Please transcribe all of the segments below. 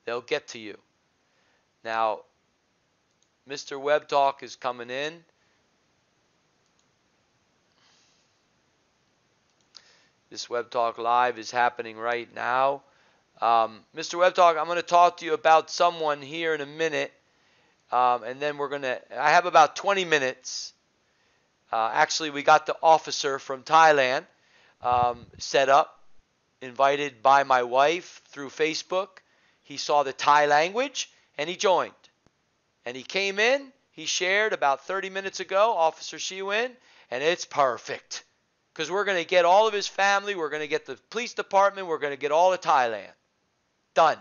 They'll get to you. Now, Mr. Webtalk is coming in. This Webtalk Live is happening right now. Mr. Webtalk, I'm going to talk to you about someone here in a minute. And then I have about 20 minutes. Actually, we got the officer from Thailand set up, invited by my wife through Facebook. He saw the Thai language and he joined. And he came in, he shared about 30 minutes ago, Officer Shiwin, and it's perfect. Because we're going to get all of his family, we're going to get the police department, we're going to get all of Thailand. Done.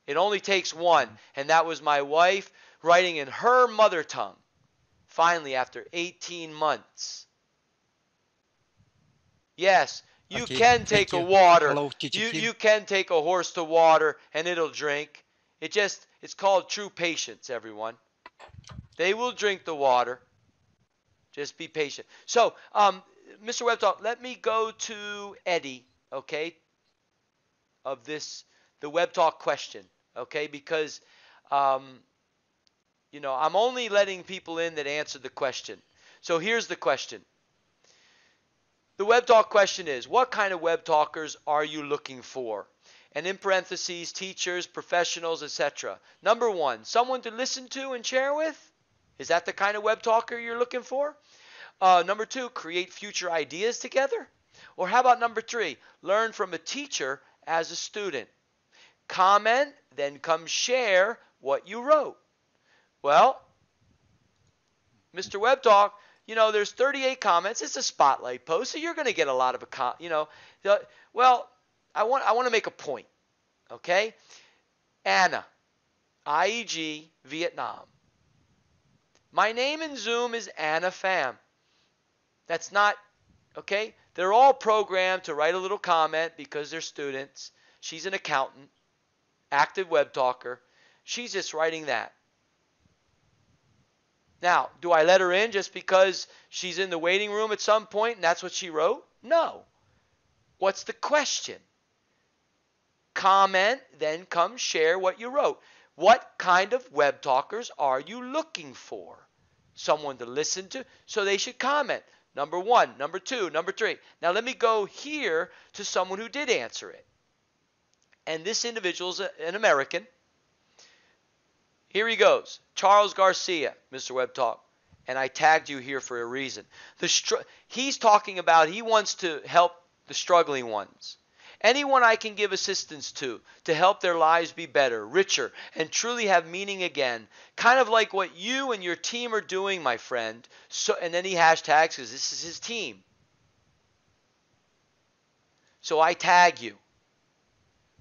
It only takes one, and that was my wife writing in her mother tongue. Finally, after 18 months. Yes, you can take a water. Hello, You can take a horse to water and it'll drink. It's called true patience, everyone. They will drink the water. Just be patient. So, Mr. Webtalk, let me go to Eddie, okay, of the Webtalk question, okay, because, you know, I'm only letting people in that answer the question. So here's the question. The Webtalk question is, what kind of Webtalkers are you looking for? And in parentheses, teachers, professionals, etc. Number one, someone to listen to and share with? Is that the kind of Webtalker you're looking for? Number two, create future ideas together? Or how about number three, learn from a teacher as a student? Comment, then come share what you wrote. Well, Mr. Webtalk, you know, there's 38 comments. It's a spotlight post, so you're going to get a lot of, you know. Well, I want to make a point, okay? Anna, IEG, Vietnam. My name in Zoom is Anna Pham. That's not, okay? They're all programmed to write a little comment because they're students. She's an accountant, active Webtalker. She's just writing that. Now, do I let her in just because she's in the waiting room at some point and that's what she wrote? No. What's the question? Comment, then come share what you wrote. What kind of Webtalkers are you looking for? Someone to listen to, so they should comment. Number one, number two, number three. Now let me go here to someone who did answer it. And this individual is an American. Here he goes. Charles Garcia, Mr. Webtalk. And I tagged you here for a reason. He's talking about he wants to help the struggling ones. Anyone I can give assistance to help their lives be better, richer, and truly have meaning again. Kind of like what you and your team are doing, my friend. So, and then he hashtags because this is his team. So I tag you.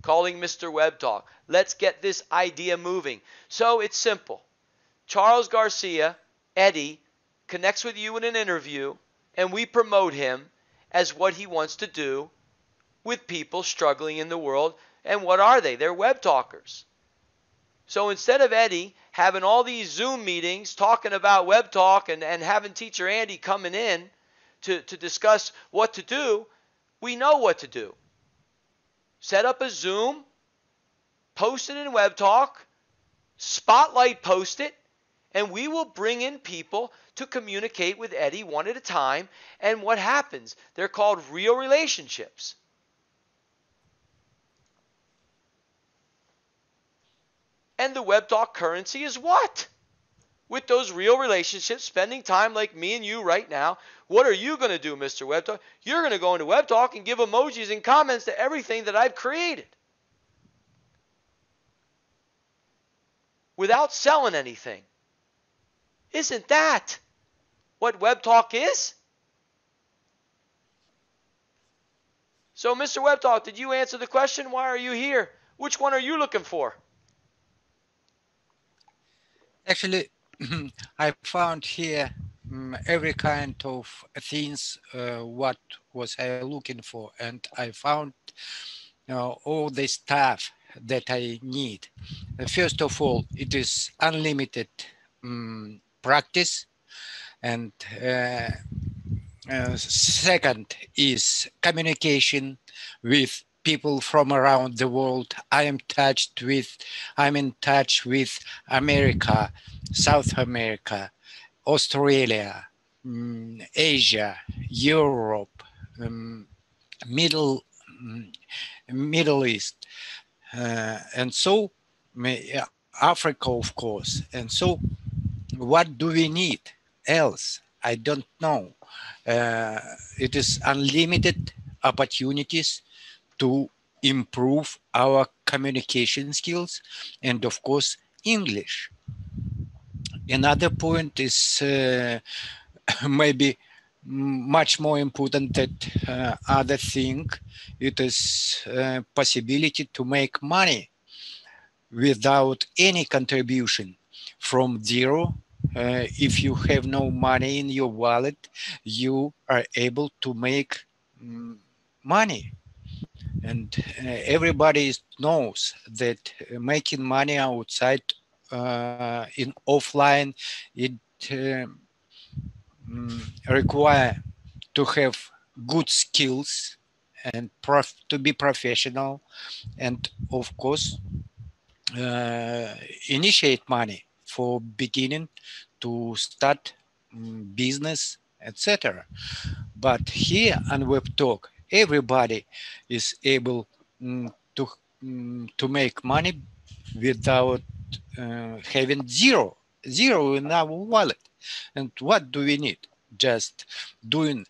Calling Mr. Webtalk. Let's get this idea moving. So it's simple. Charles Garcia, Eddie, connects with you in an interview, and we promote him as what he wants to do with people struggling in the world. And what are they? They're Webtalkers. So instead of Eddie having all these Zoom meetings talking about Webtalk and having teacher Andy coming in to discuss what to do, we know what to do. Set up a Zoom, post it in Webtalk, spotlight post it, and we will bring in people to communicate with Eddie one at a time. And what happens? They're called real relationships. And the Webtalk currency is what? With those real relationships, spending time like me and you right now. What are you going to do, Mr. Webtalk? You're going to go into Webtalk and give emojis and comments to everything that I've created. Without selling anything. Isn't that what Webtalk is? So, Mr. Webtalk, did you answer the question? Why are you here? Which one are you looking for? Actually, I found here every kind of things what was I looking for, and I found all the stuff that I need. First of all, it is unlimited practice, and second is communication with people from around the world. I'm in touch with America, South America, Australia, Asia, Europe, um, Middle Middle East, and so Africa, of course. And so, what do we need else? I don't know. It is unlimited opportunities to improve our communication skills and, of course, English. Another point is maybe much more important than other thing. It is possibility to make money without any contribution from zero. If you have no money in your wallet, you are able to make money. And everybody knows that making money outside in offline, it require to have good skills and to be professional, and of course initiate money for beginning to start business, etc. But here on Webtalk, everybody is able to make money without having zero in our wallet. And what do we need? Just doing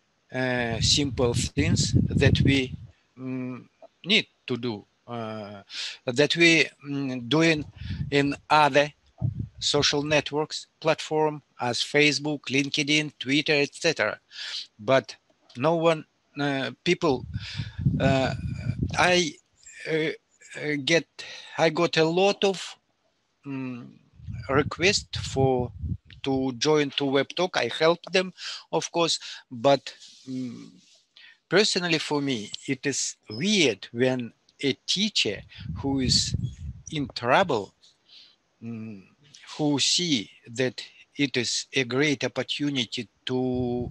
simple things that we need to do, that we doing in other social networks platform as Facebook, LinkedIn, Twitter, etc. But no one, people, I got a lot of requests to join to Webtalk. I help them, of course, but personally for me, it is weird when a teacher who is in trouble, who see that it is a great opportunity to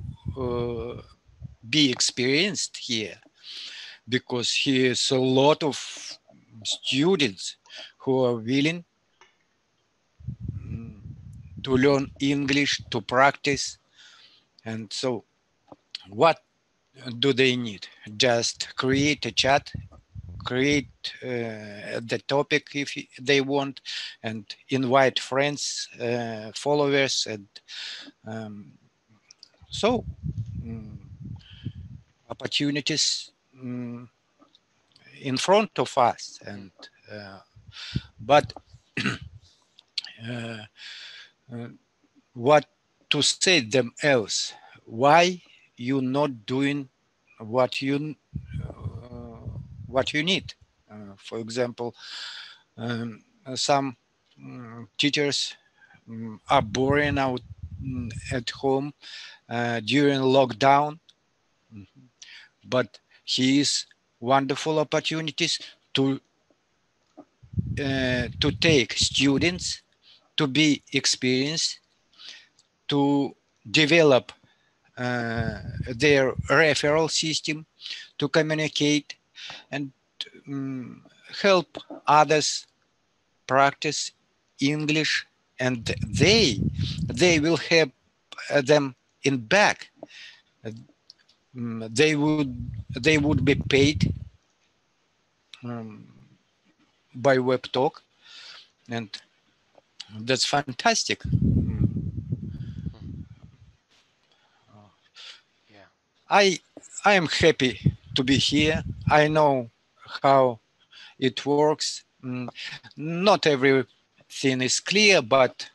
be experienced here, because here is a lot of students who are willing to learn English, to practice. And so what do they need? Just create a chat, create the topic if they want, and invite friends, followers, and so opportunities in front of us. And but what to say them else? Why you not doing what you need? For example, some teachers are boring out at home during lockdown, but here's wonderful opportunities to take students to be experienced, to develop their referral system, to communicate, and help others practice English, and they will have them in back. They would be paid by Webtalk, and that's fantastic. Yeah. I am happy to be here. I know how it works. Not everything is clear, but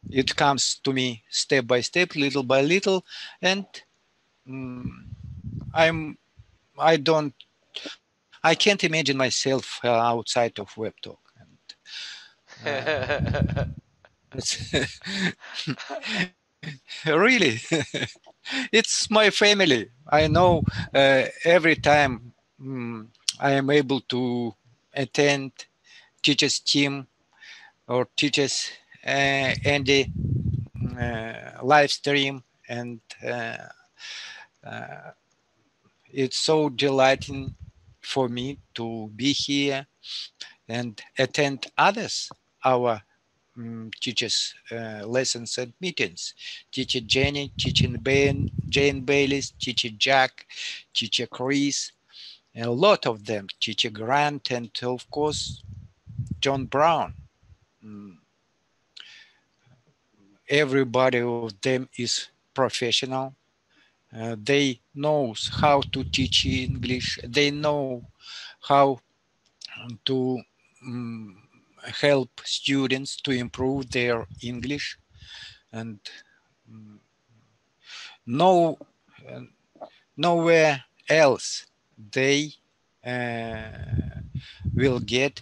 it comes to me step by step, little by little, and I can't imagine myself outside of Webtalk. Really, it's my family. I know every time I am able to attend teachers team or teachers Andy live stream, and it's so delighting for me to be here and attend others, our teachers' lessons and meetings. Teacher Jenny, teacher Jane Baylis, teacher Jack, teacher Chris, a lot of them, teacher Grant, and of course John Brown. Mm, Everybody of them is professional. They knows how to teach English. They know how to um, help students to improve their English, and um, no nowhere else they uh, will get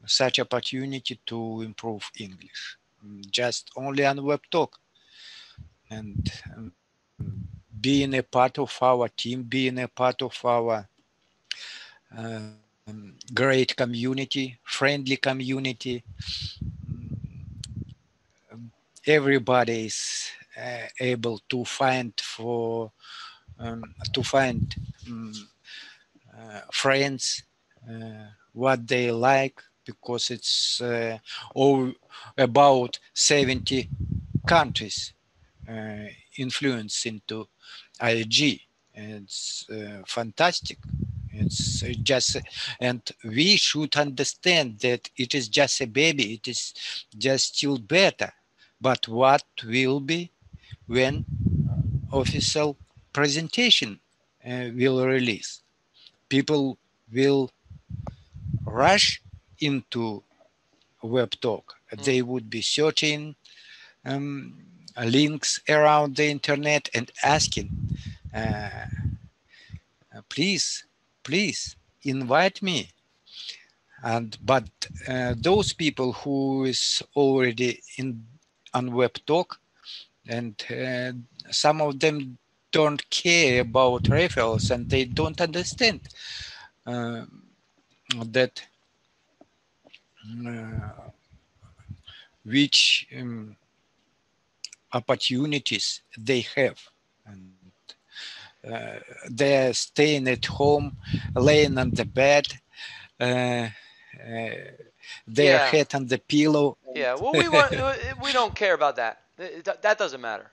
such opportunity to improve English. Just only on Webtalk. And being a part of our team, being a part of our great community, friendly community, everybody is able to find to find um, friends what they like, because it's all about 70 countries influence into IG. It's fantastic. It's just, and we should understand that it is just a baby. It is just still beta. But what will be when official presentation will release? People will rush into Webtalk. They would be searching um, links around the internet and asking, uh, please, please invite me. And but those people who is already in on Webtalk, and some of them don't care about referrals, and they don't understand uh, that uh, which opportunities they have. And they're staying at home, laying on the bed, uh, their Yeah. head on the pillow. Yeah. Well, we don't care about that. That doesn't matter.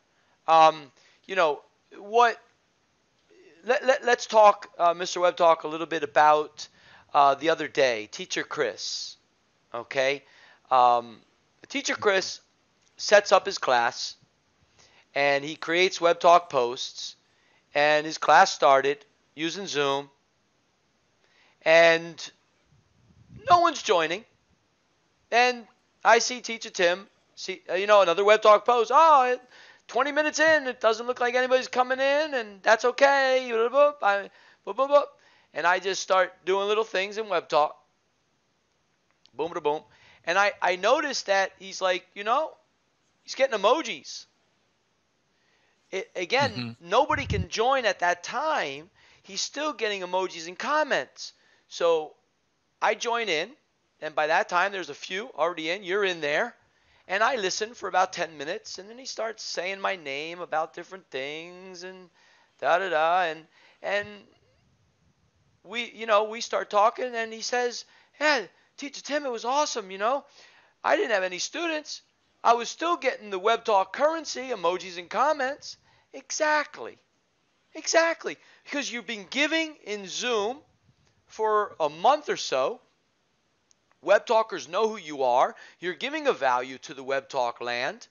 Um, you know what? Let's talk, Mr. Webb, talk a little bit about the other day, Teacher Chris. Okay, Teacher Chris sets up his class, and he creates Web Talk posts, and his class started using Zoom, and no one's joining. And I see Teacher Tim, another Web Talk post. Oh, 20 minutes in, it doesn't look like anybody's coming in, and that's okay. And I just start doing little things in Web Talk. Boom, da boom. And I noticed that he's like, he's getting emojis. Again, Mhm. nobody can join at that time. He's still getting emojis and comments. So I join in, and by that time, there's a few already in. You're in there. And I listen for about 10 minutes, and then he starts saying my name about different things and da da da. And we start talking, and he says, "Yeah, Teacher Tim, it was awesome. I didn't have any students. I was still getting the Web Talk currency, emojis and comments." Exactly. Exactly. Because you've been giving in Zoom for a month or so. Web talkers know who you are. You're giving a value to the Web Talk land.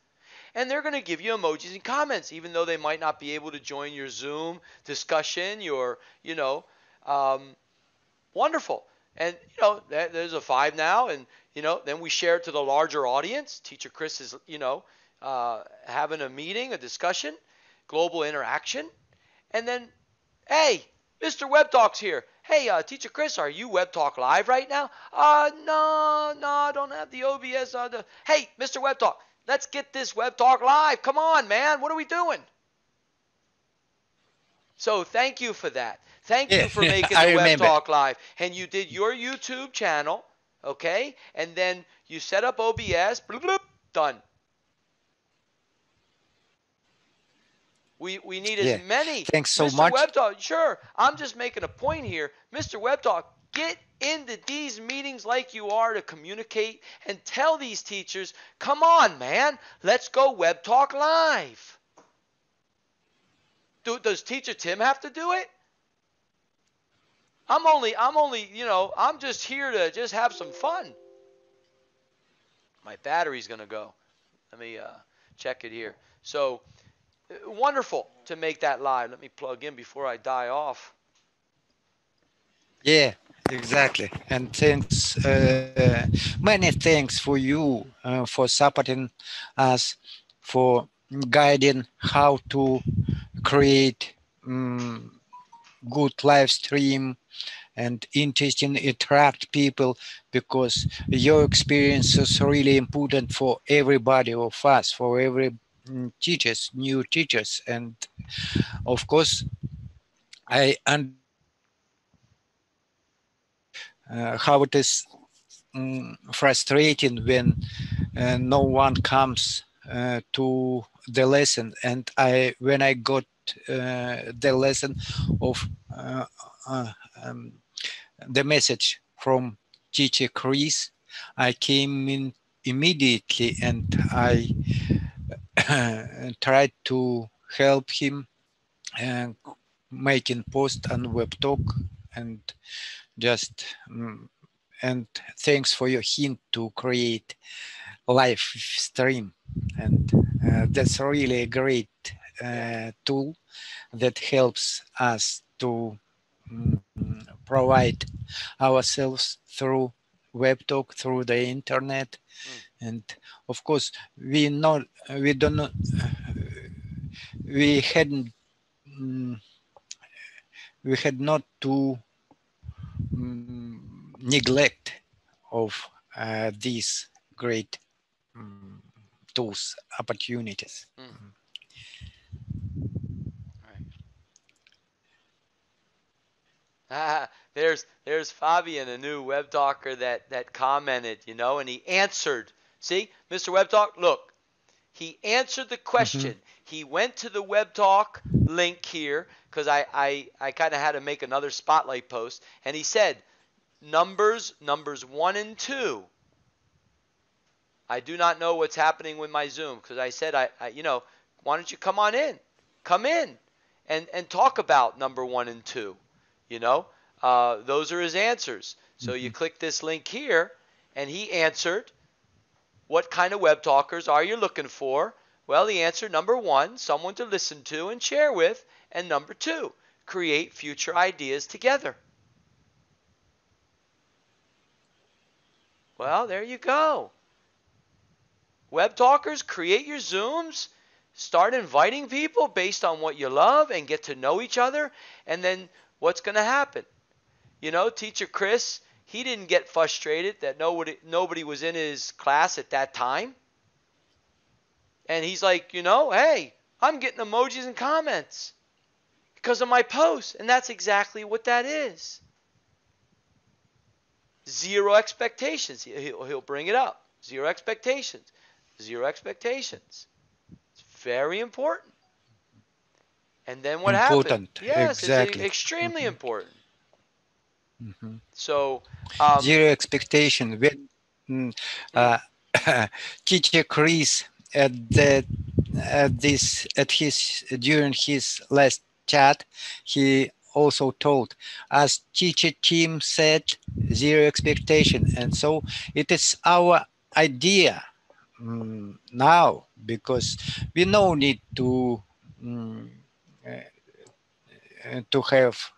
And they're going to give you emojis and comments, even though they might not be able to join your Zoom discussion, um, wonderful. And, there's a 5 now. And, then we share it to the larger audience. Teacher Chris is, having a meeting, a discussion, global interaction. And then, hey, Mr. Web Talk's here. Hey, Teacher Chris, are you Web Talk live right now? No, I don't have the OBS. Hey, Mr. Web Talk, let's get this Web Talk live. Come on, man. What are we doing? So thank you for that. Thank Yeah, you for making the I Web remember. Talk live. And you did your YouTube channel, okay? And then you set up OBS. Bloop, bloop, done. We need as Yeah. many. Thanks so Mr. much. Webtalk, sure. I'm just making a point here. Mr. Webtalk, get into these meetings like you are to communicate and tell these teachers, come on, man, let's go Webtalk live. Does Teacher Tim have to do it? I'm only, I'm just here to just have some fun. My battery's going to go. Let me check it here. So, wonderful to make that live. Let me plug in before I die off. Yeah, exactly. And thanks, many thanks for you for supporting us, for guiding how to create good live stream and interesting attract people, because your experience is really important for everybody of us, for every teachers, new teachers. And of course, I understand how it is frustrating when no one comes to the lesson. And when I got the lesson of uh, um, the message from teacher Chris, I came in immediately and I tried to help him and making post on Webtalk. And just and thanks for your hint to create live stream. And that's really a great tool that helps us to provide ourselves through Webtalk, through the internet. And of course, we don't know, we hadn't, we had not to neglect of these great tools, opportunities. Right. There's Fabian, a new web talker that commented, and he answered. See, Mr. Web Talk, look, he answered the question. He went to the Web Talk link here because I kind of had to make another spotlight post, and he said numbers 1 and 2. I do not know what's happening with my Zoom because I said why don't you come in and talk about number 1 and 2. Those are his answers. So you click this link here, and he answered, what kind of web talkers are you looking for? Well, he answered number 1, someone to listen to and share with, and number 2, create future ideas together. Well, there you go. Web talkers, create your Zooms, start inviting people based on what you love and get to know each other, and then what's going to happen? Teacher Chris, he didn't get frustrated that nobody was in his class at that time. And he's like, hey, I'm getting emojis and comments because of my posts. And that's exactly what that is. Zero expectations. He'll bring it up. Zero expectations. Zero expectations. It's very important. And then what happened? Yes, Exactly. it's extremely important. So zero expectation. When teacher Chris during his last chat, he also told, as teacher Tim said, zero expectation. And so it is our idea now, because we no need to have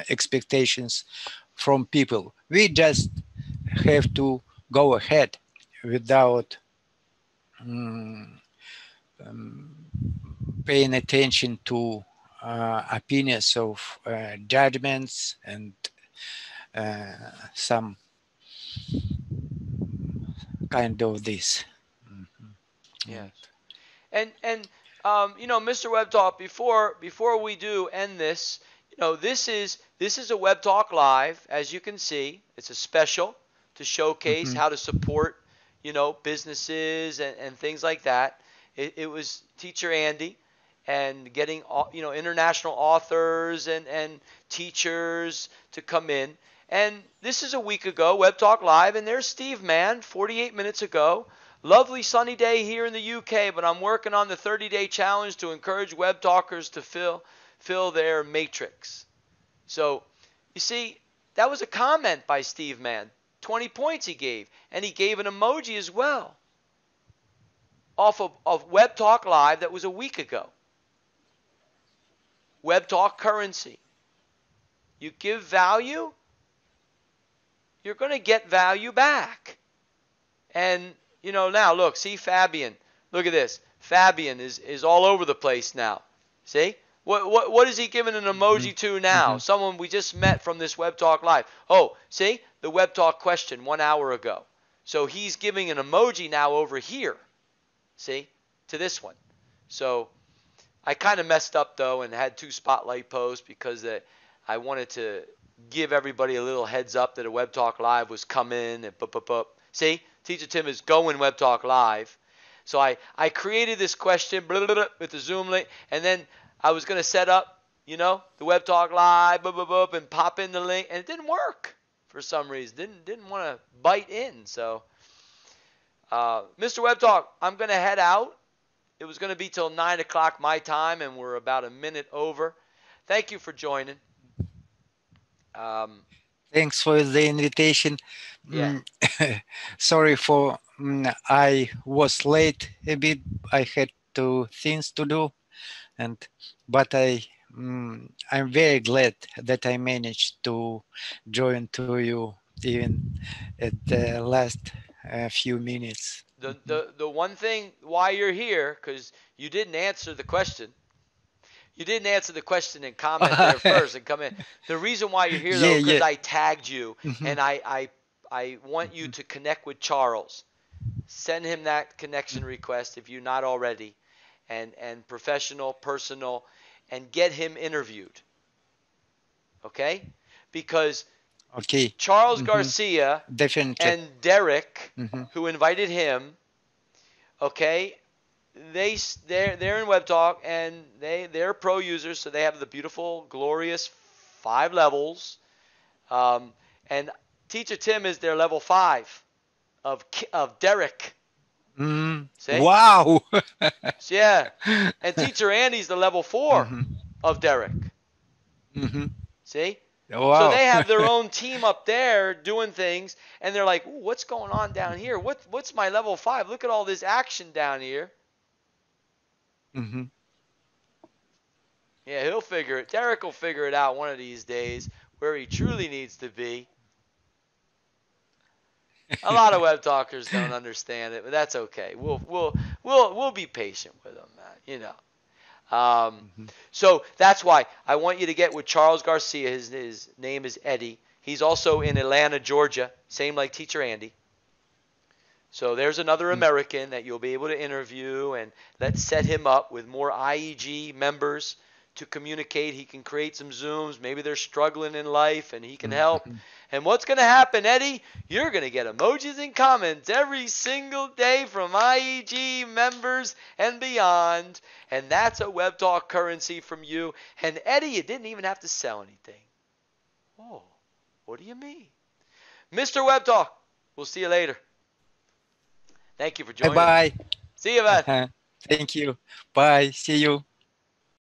expectations from people. We just have to go ahead without paying attention to opinions of judgments and some kind of this. yes. And Mr. Web Talk, before we do end this, this is a Web Talk live, as you can see. It's a special to showcase how to support, businesses and things like that. It was Teacher Andy, and getting, you know, international authors and teachers to come in. And this is a week ago, Web Talk Live, and there's Steve Mann, 48 minutes ago. Lovely sunny day here in the UK, but I'm working on the 30-day challenge to encourage web talkers to fill their matrix. So, you see, that was a comment by Steve Mann. 20 points he gave, and he gave an emoji as well off of Web Talk Live that was a week ago. Web Talk currency. You give value, you're going to get value back. And you know, now look, see Fabian. Look at this. Fabian is all over the place now. See? What is he giving an emoji to now? Someone we just met from this Web Talk Live. Oh, see? The Web Talk question 1 hour ago. So he's giving an emoji now over here. See? To this one. So I kind of messed up though and had 2 spotlight posts because I wanted to give everybody a little heads up that a Web Talk Live was coming and See? Teacher Tim is going Web Talk Live. So I created this question with the Zoom link, and then I was going to set up, you know, the Web Talk Live, and pop in the link, and it didn't work for some reason. Didn't want to bite in. So, Mr. Web Talk, I'm going to head out. It was going to be till 9 o'clock my time, and we're about a minute over. Thank you for joining. Thanks for the invitation. Yeah. Sorry for I was late a bit. I had 2 things to do, but I'm very glad that I managed to join to you even at the last few minutes. The one thing why you're here, because you didn't answer the question. You didn't answer the question and comment there first and come in. The reason why you're here, though, because I tagged you, and I want you to connect with Charles. Send him that connection request if you're not already, and professional, personal, and get him interviewed. Okay? Because Charles Garcia Definitely. and Derek, who invited him, okay, they're in Web Talk, and they're pro users, so they have the beautiful, glorious 5 levels. And Teacher Tim is their level 5 of Derek. See? Wow. Yeah. And Teacher Andy's the level 4 of Derek. See? Wow. So they have their own team up there doing things, and they're like, ooh, what's going on down here? What's my level 5? Look at all this action down here. Yeah, he'll figure it. Derek will figure it out one of these days where he truly needs to be. A lot of web talkers don't understand it, but that's okay. We'll be patient with them, man, you know. So that's why I want you to get with Charles Garcia. His name is Eddie. He's also in Atlanta, Georgia, same like Teacher Andy. So there's another American that you'll be able to interview, and let's set him up with more IEG members to communicate. He can create some Zooms. Maybe they're struggling in life, and he can help. And what's going to happen, Eddie? You're going to get emojis and comments every single day from IEG members and beyond. And that's a Web Talk currency from you. And Eddie, you didn't even have to sell anything. Oh, what do you mean? Mr. Web Talk, we'll see you later. Thank you for joining. Bye-bye. See you, man. Thank you. Bye. See you.